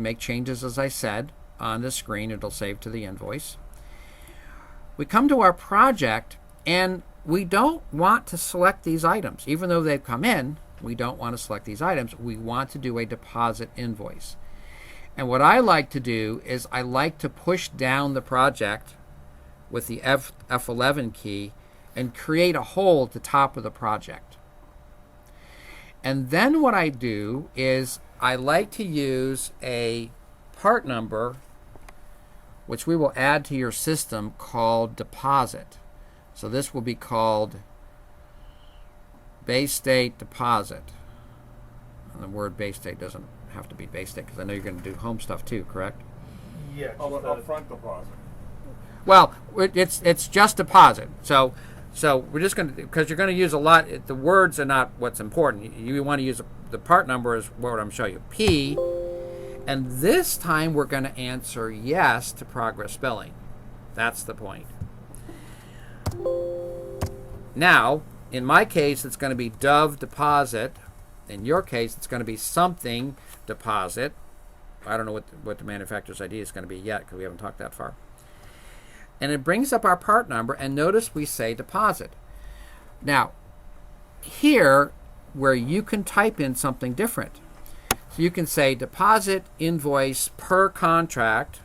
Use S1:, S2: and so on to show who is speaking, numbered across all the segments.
S1: can make changes, as I said, on the screen. It'll save to the invoice. We come to our project, and we don't want to select these items. Even though they've come in, we don't want to select these items. We want to do a deposit invoice. And what I like to do is I like to push down the project with the F11 key and create a hole at the top of the project. And then what I do is I like to use a part number which we will add to your system called deposit. So this will be called Bay State deposit. And the word Bay State doesn't have to be Bay State because I know you're going to do home stuff too, correct?
S2: Yeah, upfront deposit.
S1: Well, it's just deposit. So we're just going to, because you're going to use a lot, the words are not what's important. You want to use the part number is what I'm going to show you. P, and this time we're going to answer yes to progress billing. That's the point. Now, in my case, it's going to be Dove deposit. In your case, it's going to be something deposit. I don't know what the manufacturer's ID is going to be yet because we haven't talked that far. And it brings up our part number, and notice we say deposit. Now, here, where you can type in something different. So you can say deposit invoice per contract,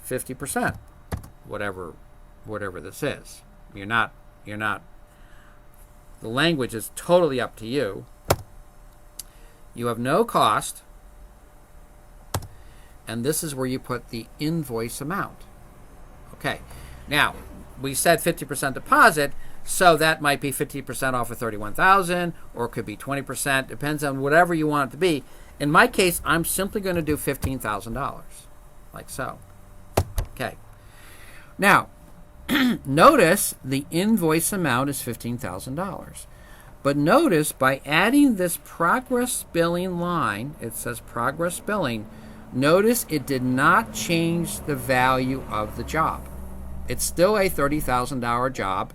S1: 50%, whatever this is. You're not. The language is totally up to you. You have no cost. And this is where you put the invoice amount. Okay. Now, we said 50% deposit, so that might be 50% off of $31,000, or it could be 20%. Depends on whatever you want it to be. In my case, I'm simply going to do $15,000, like so. Okay. Now, notice the invoice amount is $15,000. But notice by adding this progress billing line, it says progress billing, notice it did not change the value of the job. It's still a $30,000 job,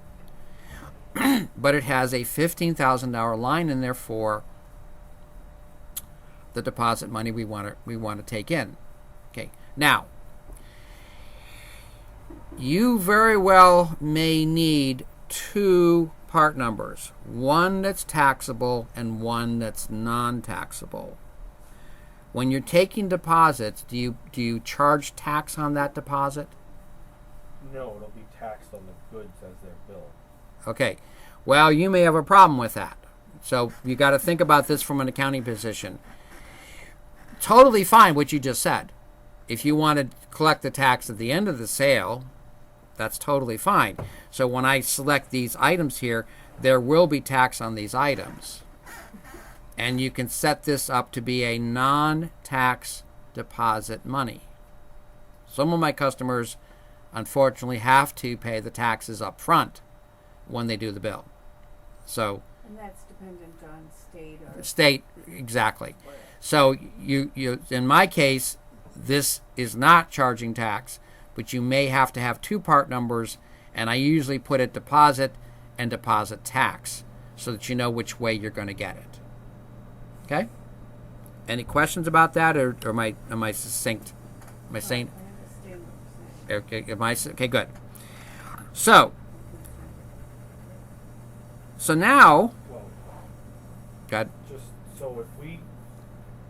S1: but it has a $15,000 line in there for the deposit money we want to take in. Okay. Now, you very well may need two part numbers, one that's taxable and one that's non-taxable. When you're taking deposits, do you charge tax on that deposit?
S2: No, it'll be taxed on the goods as they're billed.
S1: Okay. Well, you may have a problem with that. So you got to think about this from an accounting position. Totally fine what you just said. If you want to collect the tax at the end of the sale, that's totally fine. So when I select these items here, there will be tax on these items. And you can set this up to be a non-tax deposit money. Some of my customers, unfortunately, have to pay the taxes up front when they do the bill. So,
S3: and that's dependent on state or...
S1: State, exactly. So you in my case, this is not charging tax, but you may have to have two part numbers, and I usually put it deposit and deposit tax so that you know which way you're going to get it. Okay? Any questions about that, or am I succinct? Am I saying? Okay, okay, good. So now,
S2: Well,
S1: good.
S2: just so if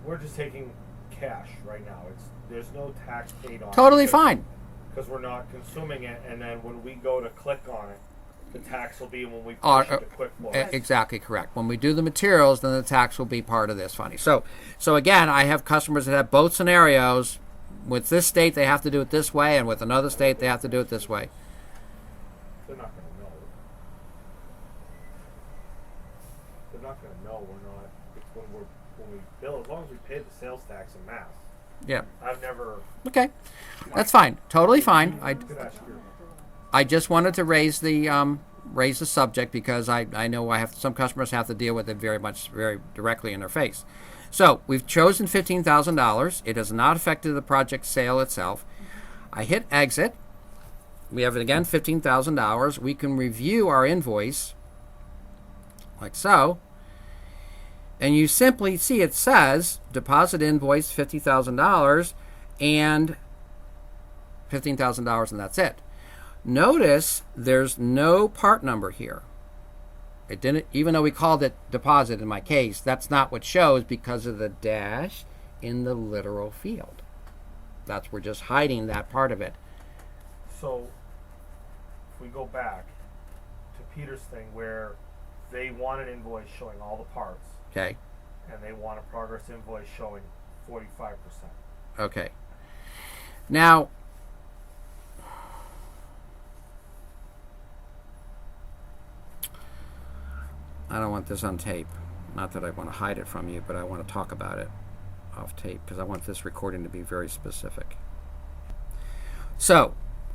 S2: we're just taking cash right now. There's no tax paid on
S1: Totally
S2: it
S1: fine.
S2: because we're not consuming it, and then when we go to click on it, the tax will be when we push it to QuickBooks.
S1: Exactly correct. When we do the materials, then the tax will be part of this funny. So again, I have customers that have both scenarios. With this state, they have to do it this way, and with another state, they have to do it this way.
S2: They're not going to know. They're not going to know we're not. It's when we bill, as long as we pay the sales tax in Mass.
S1: Yeah.
S2: I've never.
S1: Okay. That's fine. Totally fine.
S2: Could ask your,
S1: I just wanted to raise the subject because I know I have some customers have to deal with it very directly in their face. So we've chosen $15,000. It has not affected the project sale itself. I hit exit. We have again $15,000. We can review our invoice like so. And you simply see it says deposit invoice $50,000 and $15,000, and that's it. Notice there's no part number here. It didn't, even though we called it deposit in my case, that's not what shows because of the dash in the literal field. We're just hiding that part of it.
S2: So, if we go back to Peter's thing where they want an invoice showing all the parts,
S1: Okay.
S2: and they want a progress invoice showing 45%.
S1: Okay. Now, I don't want this on tape. Not that I want to hide it from you, but I want to talk about it off tape because I want this recording to be very specific. So,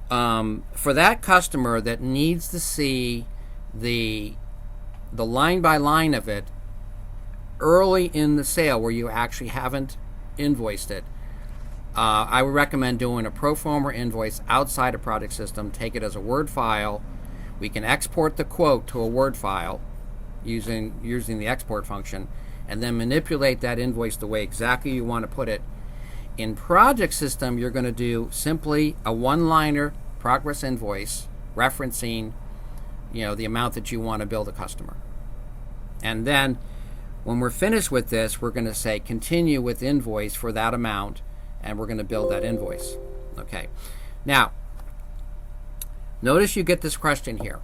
S1: for that customer that needs to see the line by line of it early in the sale where you actually haven't invoiced it, I would recommend doing a pro forma invoice outside a project system. Take it as a Word file. We can export the quote to a Word file using the export function, and then manipulate that invoice the way exactly you want to put it. In project system, you're going to do simply a one-liner progress invoice referencing, the amount that you want to bill the customer. And then when we're finished with this, we're going to say continue with invoice for that amount, and we're going to build that invoice. Okay. Now, notice you get this question here.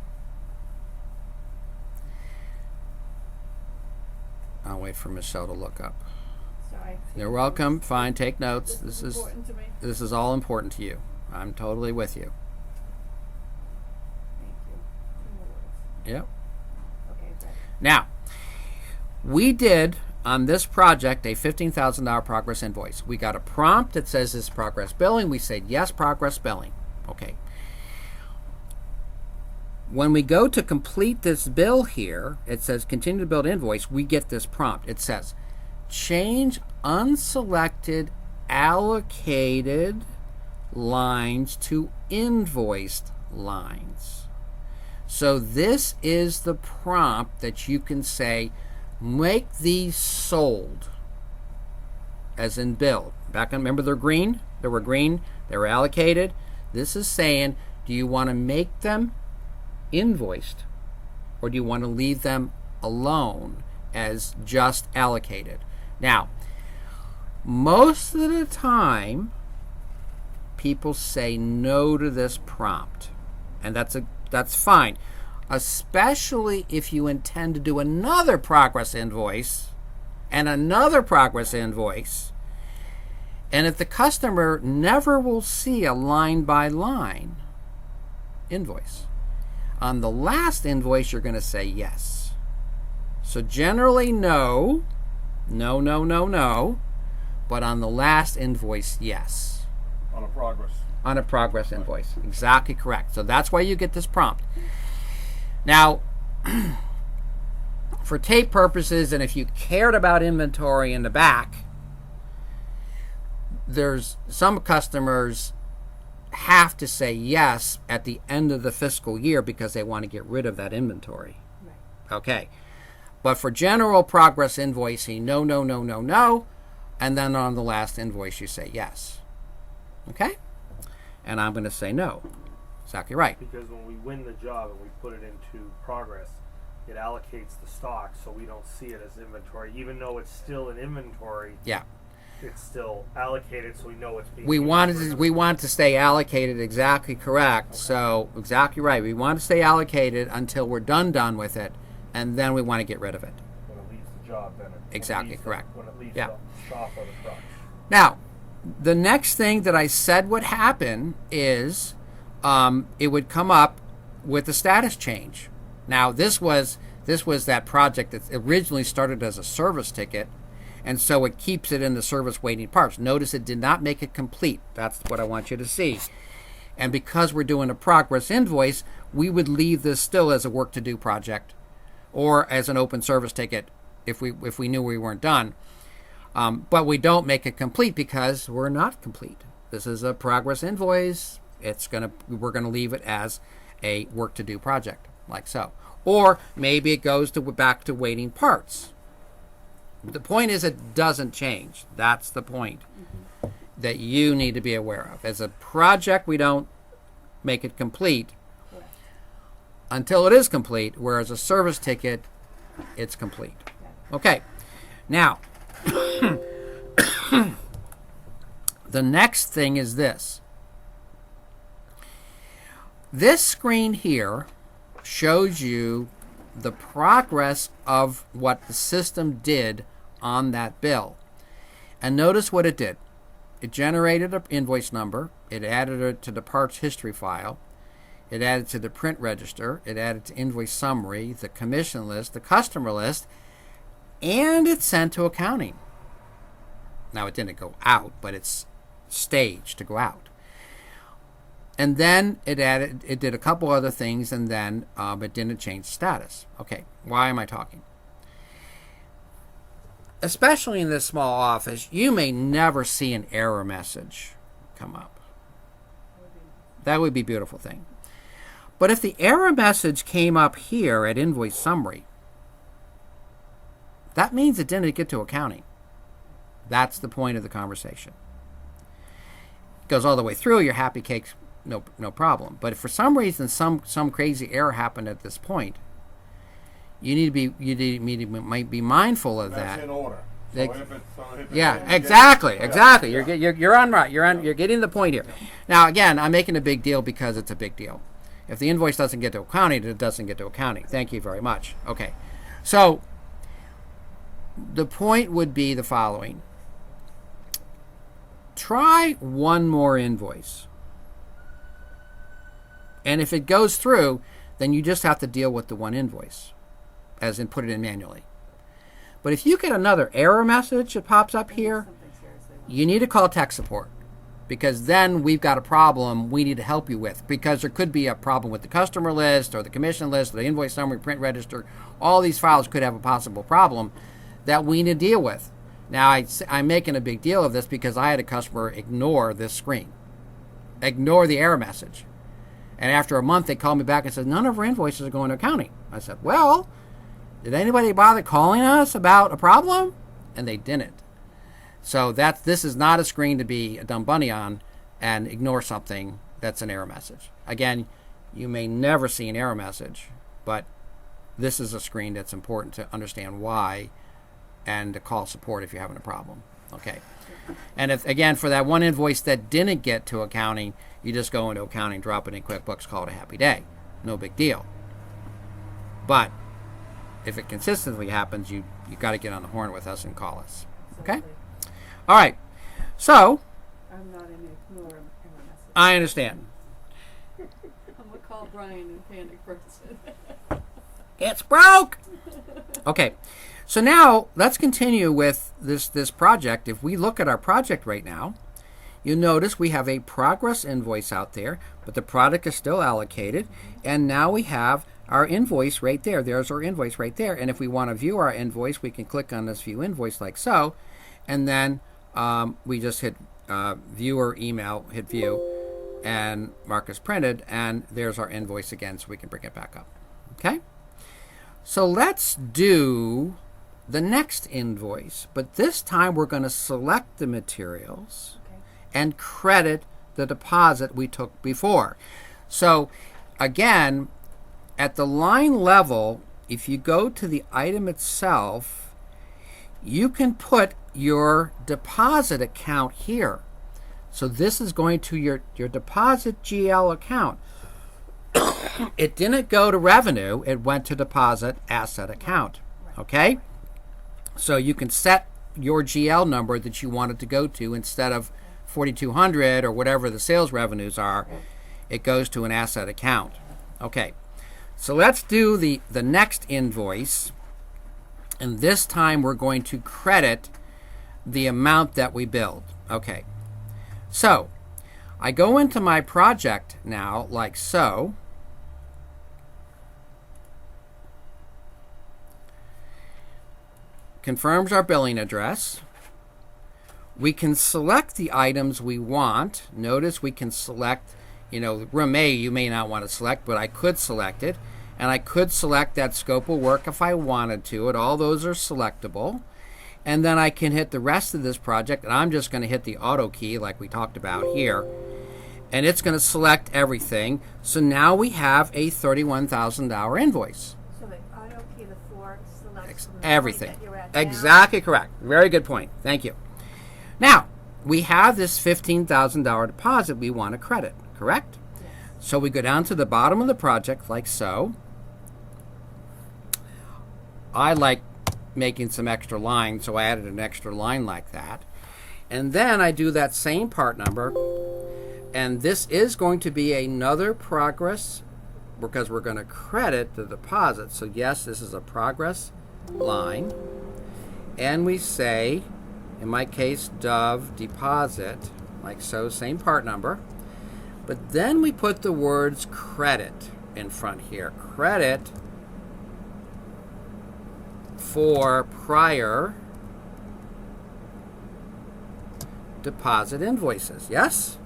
S1: I'll wait for Michelle to look up.
S3: Sorry.
S1: You're welcome. Fine. Take notes.
S3: This is important to me.
S1: This is all important to you. I'm totally with you.
S3: Thank you.
S1: Yep.
S3: Okay, good.
S1: Now, we did on this project a $15,000 progress invoice. We got a prompt that says this progress billing. We said yes, progress billing. Okay. When we go to complete this bill here, it says continue to build invoice. We get this prompt. It says change unselected allocated lines to invoiced lines. So this is the prompt that you can say make these sold, as in build. Back on, remember they're green? They were green. They were allocated. This is saying, do you want to make them invoiced, or do you want to leave them alone as just allocated? Now, most of the time, people say no to this prompt, and that's fine, especially if you intend to do another progress invoice and another progress invoice, and if the customer never will see a line-by-line invoice. On the last invoice, you're going to say yes. So generally, no, but on the last invoice, yes.
S4: On a progress.
S1: On a progress invoice. Exactly correct. So that's why you get this prompt. Now, for tape purposes, and if you cared about inventory in the back, there's some customers have to say yes at the end of the fiscal year because they want to get rid of that inventory.
S3: Right.
S1: Okay. But for general progress invoicing, no, and then on the last invoice you say yes. Okay? And I'm going to say no. Exactly right.
S2: Because when we win the job and we put it into progress, it allocates the stock so we don't see it as inventory. Even though it's still an inventory,
S1: Yeah.
S2: it's still allocated so we know it's being
S1: We
S2: used
S1: want to stay allocated. Exactly correct.
S2: Okay.
S1: So exactly right. We want to stay allocated until we're done with it, and then we want to get rid of it.
S2: when it leaves the job. Then it
S1: Exactly
S2: leaves
S1: correct.
S2: when it leaves
S1: Yeah.
S2: the shop or the crutch.
S1: Now, the next thing that I said would happen is it would come up with a status change. Now, this was that project that originally started as a service ticket, and so it keeps it in the service waiting parts. Notice it did not make it complete. That's what I want you to see. And because we're doing a progress invoice, we would leave this still as a work to do project or as an open service ticket if we knew we weren't done. But we don't make it complete because we're not complete. This is a progress invoice. We're gonna leave it as a work to do project, like so. Or maybe it goes back to waiting parts. The point is it doesn't change. That's the point that you need to be aware of. As a project, we don't make it complete
S3: Correct.
S1: until it is complete, whereas a service ticket, it's complete. Okay. Now, the next thing is this. This screen here shows you the progress of what the system did on that bill. And notice what it did. It generated an invoice number. It added it to the parts history file. It added to the print register. It added to invoice summary, the commission list, the customer list, and it sent to accounting. Now, it didn't go out, but it's staged to go out. And then it did a couple other things, and then it didn't change status. Okay, why am I talking? Especially in this small office, you may never see an error message come up. That would be a beautiful thing. But if the error message came up here at invoice summary, that means it didn't get to accounting. That's the point of the conversation. It goes all the way through, you're happy cakes, no problem. But if for some reason some crazy error happened at this point, might be mindful of that.
S4: That's in order.
S1: Exactly. You're on right. You're getting the point here. Now again, I'm making a big deal because it's a big deal. If the invoice doesn't get to accounting, it doesn't get to accounting. Thank you very much. Okay, so the point would be the following. Try one more invoice. And if it goes through, then you just have to deal with the one invoice, as in put it in manually. But if you get another error message that pops up here, you need to call tech support, because then we've got a problem we need to help you with, because there could be a problem with the customer list or the commission list or the invoice summary, print register. All these files could have a possible problem that we need to deal with. Now, I'm making a big deal of this because I had a customer ignore this screen, ignore the error message. And after a month, they called me back and said, none of our invoices are going to accounting. I said, well, did anybody bother calling us about a problem? And they didn't. So this is not a screen to be a dumb bunny on and ignore something that's an error message. Again, you may never see an error message, but this is a screen that's important to understand why and to call support if you're having a problem. Okay. And if, again, for that one invoice that didn't get to accounting, you just go into accounting, drop it in QuickBooks, call it a happy day. No big deal. But if it consistently happens, you got to get on the horn with us and call us. Okay? All right. So,
S3: I'm not an ignore error message.
S1: I understand.
S3: I'm gonna call Brian and panic person.
S1: It's broke! Okay. So now, let's continue with this project. If we look at our project right now, you'll notice we have a progress invoice out there, but the product is still allocated. And now we have our invoice right there. There's our invoice right there. And if we want to view our invoice, we can click on this view invoice like so. And then we just hit view or email, hit view, and mark as printed. And there's our invoice again, so we can bring it back up. Okay? So let's do the next invoice. But this time we're going to select the materials and credit the deposit we took before. So again, at the line level, if you go to the item itself, you can put your deposit account here. So this is going to your deposit GL account. It didn't go to revenue, it went to deposit asset account. Okay? So you can set your GL number that you want it to go to. Instead of 4,200 or whatever the sales revenues are, it goes to an asset account. Okay, so let's do the next invoice, and this time we're going to credit the amount that we billed. Okay, so I go into my project now like so. Confirms our billing address. We can select the items we want. Notice we can select, room A you may not want to select, but I could select it. And I could select that scope of work if I wanted to. And all those are selectable. And then I can hit the rest of this project, and I'm just going to hit the auto key like we talked about here. And it's going to select everything. So now we have a $31,000 invoice.
S4: So the auto key, the four selects from the
S1: Everything.
S4: point that you're at now.
S1: Exactly correct. Very good point. Thank you. Now, we have this $15,000 deposit we want to credit, correct?
S4: Yes.
S1: So we go down to the bottom of the project like so. I like making some extra lines, so I added an extra line like that. And then I do that same part number, and this is going to be another progress because we're going to credit the deposit. So yes, this is a progress line. And we say, in my case, Dove deposit, like so, same part number. But then we put the words credit in front here. Credit for prior deposit invoices. Yes?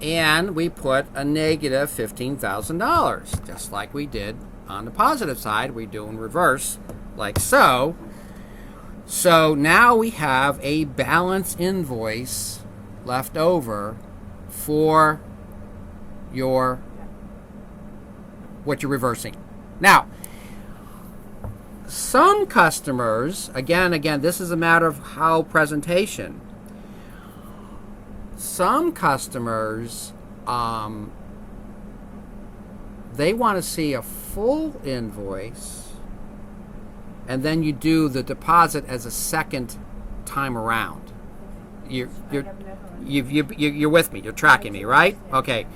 S1: And we put a negative $15,000, just like we did on the positive side. We do in reverse, like so. So now we have a balance invoice left over for your what you're reversing. Now, some customers, again, this is a matter of how presentation. Some customers, they want to see a full invoice, and then you do the deposit as a second time around. You're with me. You're tracking me, right? Okay.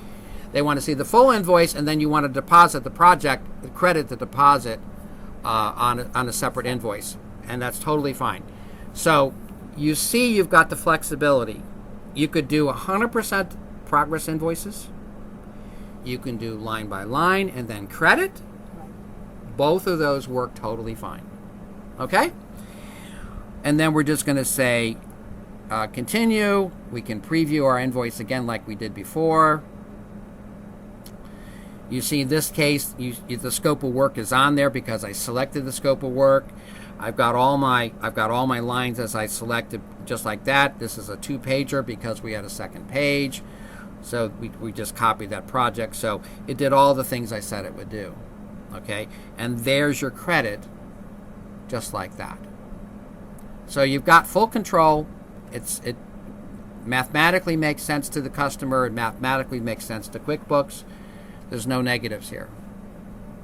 S1: They want to see the full invoice, and then you want to deposit the project, credit the deposit on a separate invoice, and that's totally fine. So you see, you've got the flexibility. You could do 100% progress invoices. You can do line by line and then credit. Both of those work totally fine. Okay? And then we're just going to say continue. We can preview our invoice again like we did before. You see, in this case, the scope of work is on there because I selected the scope of work. I've got all my lines as I selected, just like that. This is a 2-pager because we had a second page. So we just copied that project. So it did all the things I said it would do. Okay? And there's your credit, just like that. So you've got full control. It mathematically makes sense to the customer. It mathematically makes sense to QuickBooks. There's no negatives here.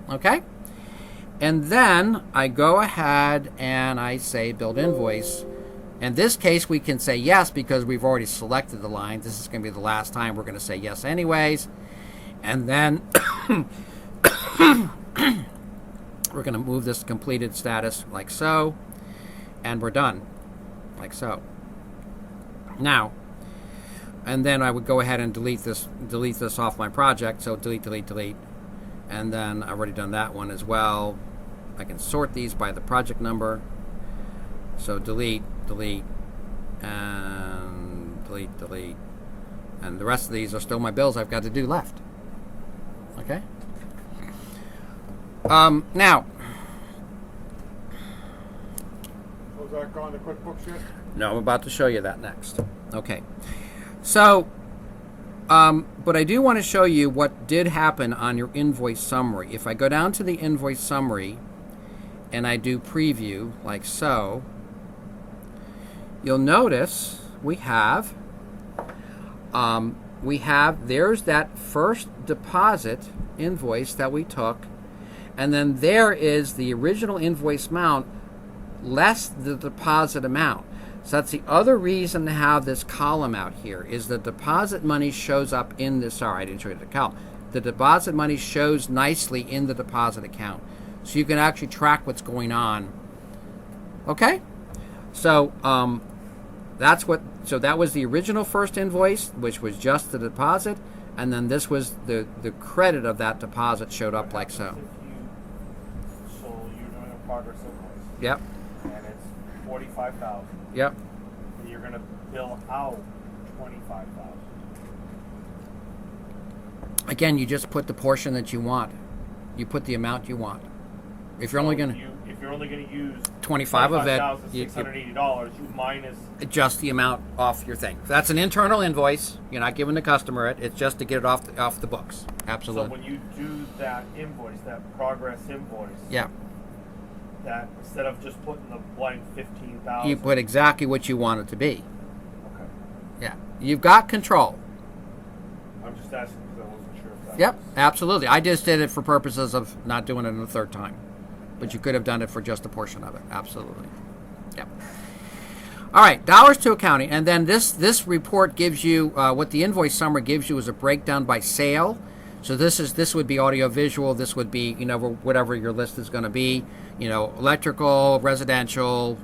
S1: Okay? And then I go ahead and I say build invoice. In this case, we can say yes because we've already selected the line. This is going to be the last time we're going to say yes anyways. And then we're going to move this completed status like so. And we're done. Like so. Now, and then I would go ahead and delete this off my project. So delete. And then I've already done that one as well. I can sort these by the project number. So delete, and delete. And the rest of these are still my bills I've got to do left. Okay? Now.
S5: Was that gone to QuickBooks yet?
S1: No, I'm about to show you that next. Okay. So, but I do want to show you what did happen on your invoice summary. If I go down to the invoice summary and I do preview like so, you'll notice we have there's that first deposit invoice that we took, and then there is the original invoice amount less the deposit amount. So that's the other reason to have this column out here, is the deposit money shows up in this. Sorry, I didn't show you the column. The deposit money shows nicely in the deposit account, so you can actually track what's going on. Okay, so that was the original first invoice, which was just the deposit, and then this was the credit of that deposit showed up like so.
S2: So you're doing a progress invoice.
S1: Yep.
S2: And it's $45,000.
S1: Yep.
S2: And you're gonna bill out $25,000.
S1: Again, you just put the portion that you want. You put the amount you want. If you're only going to...
S2: If you're only going to use
S1: 25 of it,
S2: $680, you minus.
S1: adjust the amount off your thing. That's an internal invoice. You're not giving the customer it. It's just to get it off the books.
S2: So
S1: Absolutely.
S2: when you do that invoice, that progress invoice,
S1: Yeah.
S2: that instead of just putting the blank 15,000,
S1: You put exactly what you want it to be.
S2: Okay.
S1: Yeah. You've got control.
S2: I'm just asking because I wasn't sure if that.
S1: Yep,
S2: was-
S1: absolutely. I just did it for purposes of not doing it a third time. But you could have done it for just a portion of it. Absolutely. Yep. All right, dollars to accounting. And then this report gives you, what the invoice summary gives you is a breakdown by sale. So this would be audio visual. This would be, whatever your list is going to be. Electrical, residential,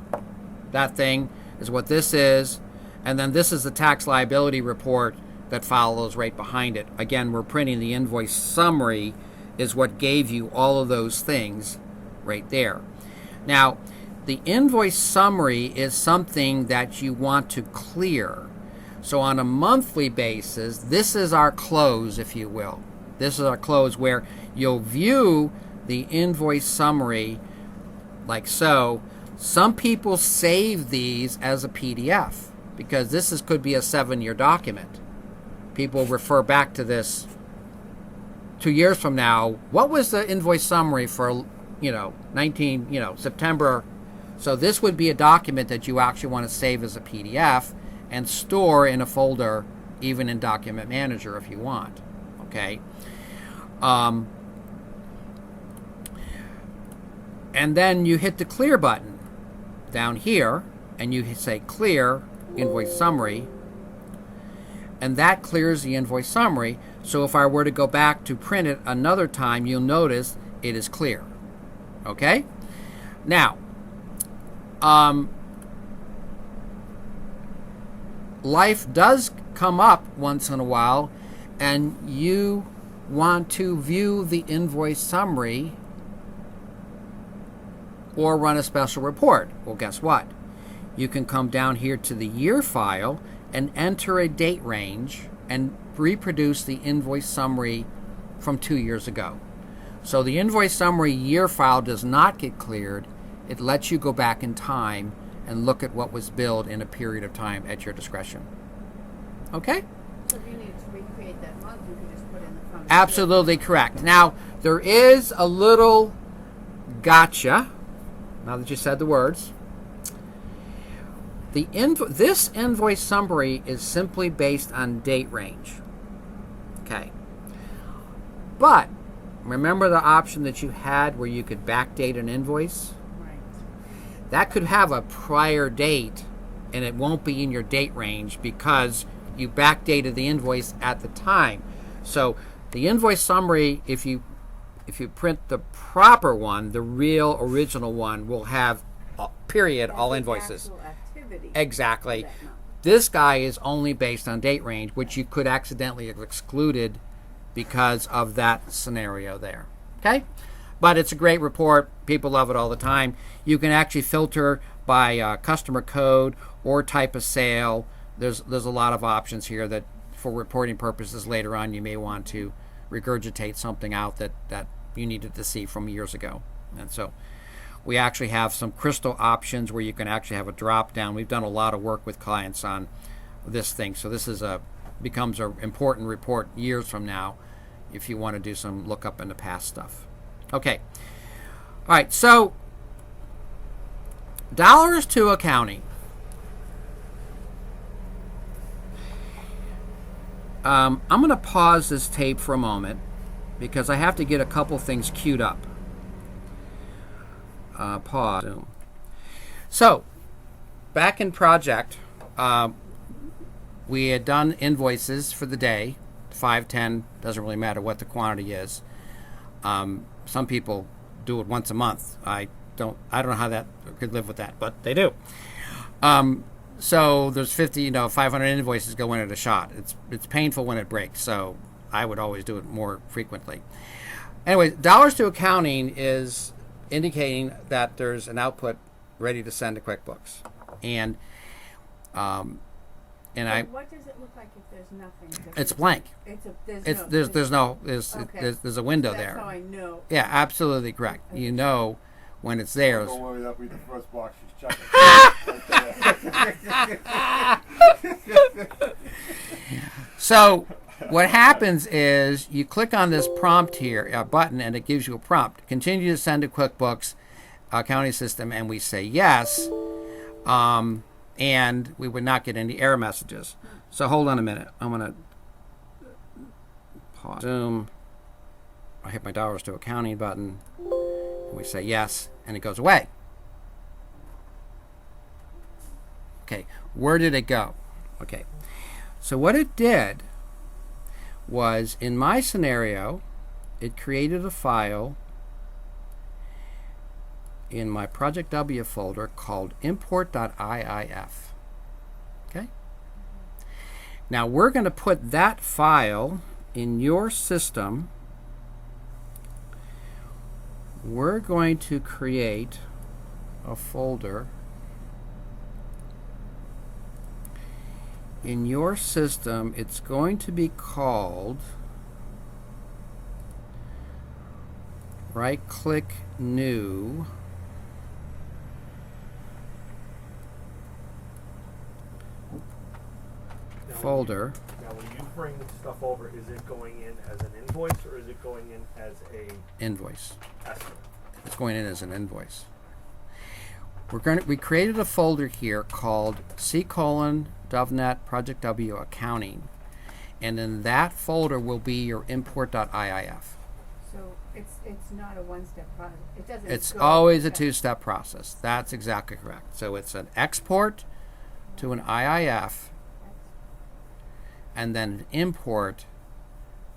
S1: that thing is what this is. And then this is the tax liability report that follows right behind it. Again, we're printing the invoice summary is what gave you all of those things right there. Now, the invoice summary is something that you want to clear. So on a monthly basis, this is our close, if you will. This is our close where you'll view the invoice summary like so. Some people save these as a PDF because this could be a 7-year document. People refer back to this 2 years from now. What was the invoice summary for, September? So this would be a document that you actually want to save as a PDF and store in a folder, even in Document Manager if you want. Okay. And then you hit the clear button down here, and you say clear invoice summary, and that clears the invoice summary. So if I were to go back to print it another time, you'll notice it is clear. Okay? Now, life does come up once in a while, and you want to view the invoice summary or run a special report. Well, guess what? You can come down here to the year file and enter a date range and reproduce the invoice summary from 2 years ago. So the invoice summary year file does not get cleared. It lets you go back in time and look at what was billed in a period of time at your discretion. Okay?
S3: So if you need to recreate that month, you can just put in the front.
S1: Absolutely correct. Now, there is a little gotcha, now that you said the words. This invoice summary is simply based on date range. Okay. But remember the option that you had where you could backdate an invoice?
S3: Right.
S1: That could have a prior date and it won't be in your date range because you backdated the invoice at the time. So the invoice summary, if you print the proper one, the real original one will have period
S3: That's
S1: all
S3: the
S1: invoices.
S3: actual activity
S1: Exactly.
S3: for that month.
S1: This guy is only based on date range, which you could accidentally have excluded because of that scenario there. Okay? But it's a great report. People love it all the time. You can actually filter by customer code or type of sale. There's a lot of options here that for reporting purposes later on you may want to regurgitate something out that you needed to see from years ago. And so we actually have some crystal options where you can actually have a drop down. We've done a lot of work with clients on this thing. So this is becomes an important report years from now if you want to do some lookup in the past stuff. Okay. All right. So dollars to accounting. I'm going to pause this tape for a moment because I have to get a couple things queued up. Pause. So, back in project, we had done invoices for the day, 5, 10, doesn't really matter what the quantity is. Some people do it once a month. I don't know how that could live with that, but they do. So there's 500 invoices go in at a shot. It's painful when it breaks, so I would always do it more frequently. Anyway, dollars to accounting is indicating that there's an output ready to send to QuickBooks, and
S3: What does it look like if there's nothing?
S1: it's blank.
S3: There's
S1: There's a window
S3: That's
S1: there.
S3: how I know.
S1: Yeah, absolutely correct. You know when it's there.
S5: Don't worry, that'll be the first box she's checking.
S1: So what happens is you click on this prompt here, button, and it gives you a prompt. Continue to send to QuickBooks accounting system, and we say yes, and we would not get any error messages. So hold on a minute. I'm going to pause. Zoom. I hit my dollars to accounting button. And we say yes, and it goes away. Okay, where did it go? Okay, so what it did was, in my scenario, it created a file in my Project W folder called import.iif. Okay? Now we're going to put that file in your system. We're going to create a folder in your system. It's going to be called, right-click new, folder.
S2: Now, when you bring stuff over, is it going in as an invoice or is it going in as a
S1: Invoice.
S2: estimate?
S1: It's going in as an invoice. We created a folder here called C:\DovNet Project W Accounting, and in that folder will be your import.iif.
S3: So it's not a one-step process. It doesn't.
S1: It's
S3: go
S1: always a
S3: step.
S1: two-step process. That's exactly correct. So it's an export to an IIF, and then an import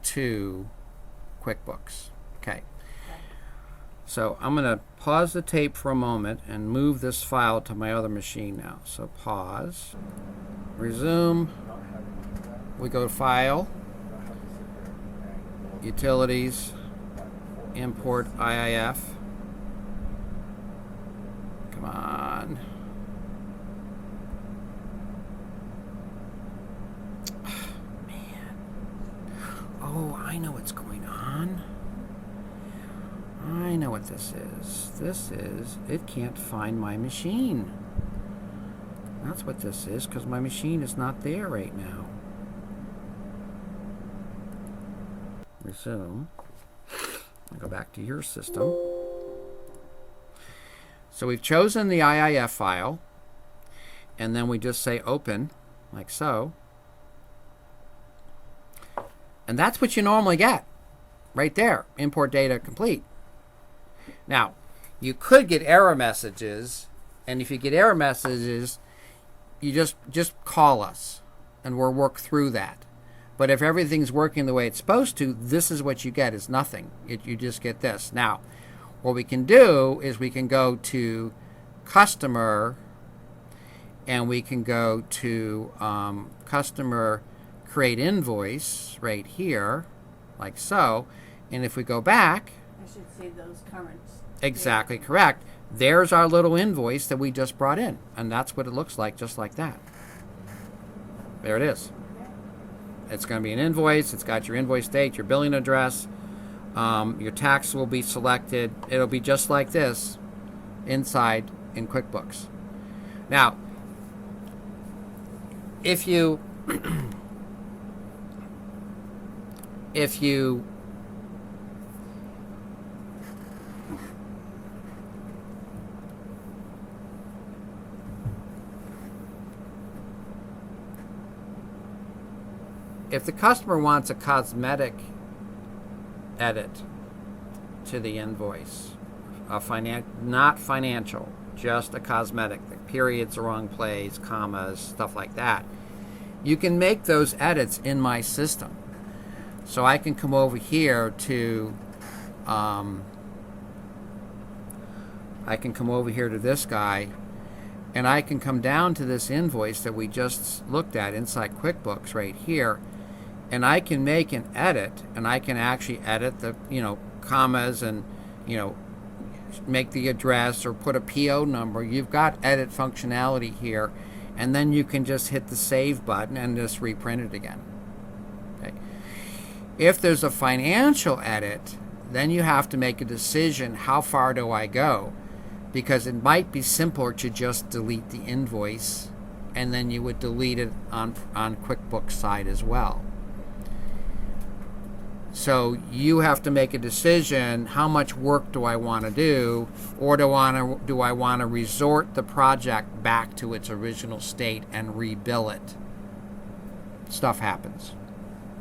S1: to QuickBooks. Okay. So I'm going to pause the tape for a moment and move this file to my other machine now. So pause, resume, we go to File, Utilities, Import IIF. Come on. Man. Oh, I know what's going on. I know what this is. This is, it can't find my machine. That's what this is, because my machine is not there right now. Resume. I'll go back to your system. So we've chosen the IIF file, and then we just say open, like so. And that's what you normally get, right there. Import data complete. Now, you could get error messages, and if you get error messages, you just call us, and we'll work through that. But if everything's working the way it's supposed to, this is what you get, is nothing. You just get this. Now, what we can do is we can go to Customer, and we can go to Customer Create Invoice right here, like so. And if we go back,
S3: I should say those currents.
S1: exactly correct. There's our little invoice that we just brought in, and that's what it looks like, just like that. There it is. It's going to be an invoice. It's got your invoice date, your billing address. Your tax will be selected. It'll be just like this inside in QuickBooks. Now, if you if the customer wants a cosmetic edit to the invoice, not financial, just a cosmetic, the periods, the wrong place, commas, stuff like that, you can make those edits in my system. So I can come over here to this guy, and I can come down to this invoice that we just looked at inside QuickBooks right here, and I can make an edit, and I can actually edit the commas, and make the address or put a PO number. You've got edit functionality here, and then you can just hit the save button and just reprint it again. Okay. If there's a financial edit, then you have to make a decision, how far do I go? because it might be simpler to just delete the invoice, and then you would delete it on QuickBooks side as well. So you have to make a decision: how much work do I want to do, or do I want to resort the project back to its original state and rebill it? Stuff happens.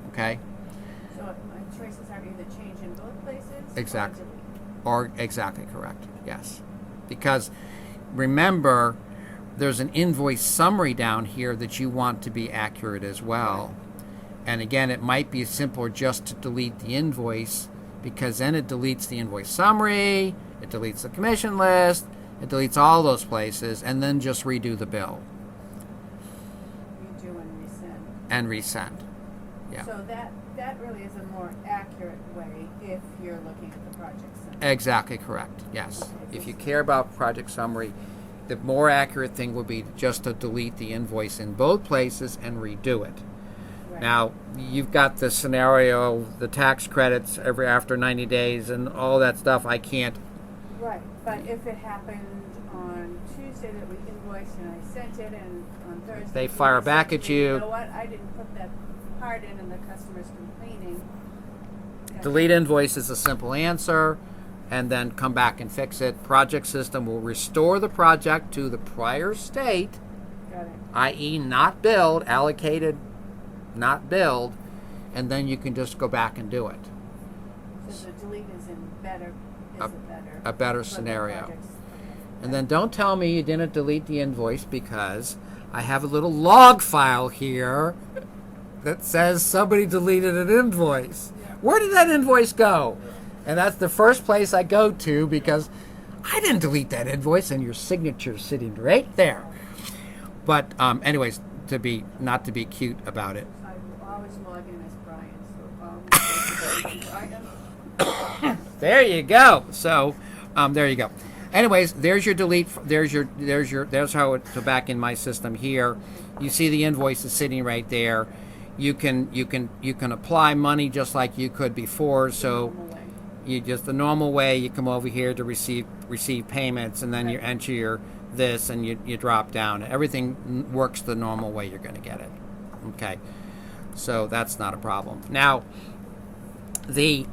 S1: Okay?
S3: So my choices are either change in both places.
S1: Exactly.
S3: Or delete.
S1: Or exactly correct. Yes. Because remember, there's an invoice summary down here that you want to be accurate as well. And again, it might be simpler just to delete the invoice, because then it deletes the invoice summary, it deletes the commission list, it deletes all those places, and then just redo the bill
S3: Redo and resend.
S1: and resend. Yeah.
S3: So that really is a more accurate way if you're looking at the project summary.
S1: Exactly correct. Yes. If you care about project summary, the more accurate thing would be just to delete the invoice in both places and redo it.
S3: Right.
S1: Now, you've got the scenario, the tax credits after 90 days and all that stuff. I can't.
S3: Right, but if it happened on Tuesday that we invoiced and I sent it, and on Thursday
S1: They fire
S3: said
S1: back
S3: to
S1: at
S3: me,
S1: you.
S3: You know what? I didn't put that part in, and the customer's complaining.
S1: Delete invoice is a simple answer, and then come back and fix it. Project system will restore the project to the prior state,
S3: Got it.
S1: i.e. not billed, allocated, not billed, and then you can just go back and do it.
S3: So the delete is
S1: A better
S3: for the
S1: scenario.
S3: projects.
S1: And then don't tell me you didn't delete the invoice, because I have a little log file here that says somebody deleted an invoice. Where did that invoice go? And that's the first place I go to, because I didn't delete that invoice, and your signature's sitting right there. But anyways, not to be cute about it.
S3: I will always log in as Brian, so Brian.
S1: There you go. So, there you go. Anyways, there's your delete. There's how it's back in my system here. You see the invoice is sitting right there. You can apply money just like you could before. So,
S3: Normal way.
S1: you just the normal way. You come over here to receive payments, and then you enter your this, and you drop down. Everything works the normal way you're going to get it. Okay, so that's not a problem. Now, the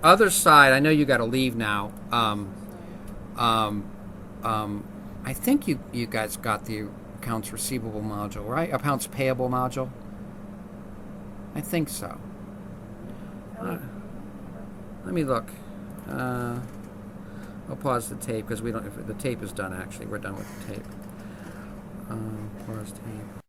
S1: other side, I know you got to leave now. I think you guys got the accounts receivable module, right? Accounts payable module. I think so. Let me look. I'll pause the tape, because we don't. If the tape is done, actually, we're done with the tape. Pause tape.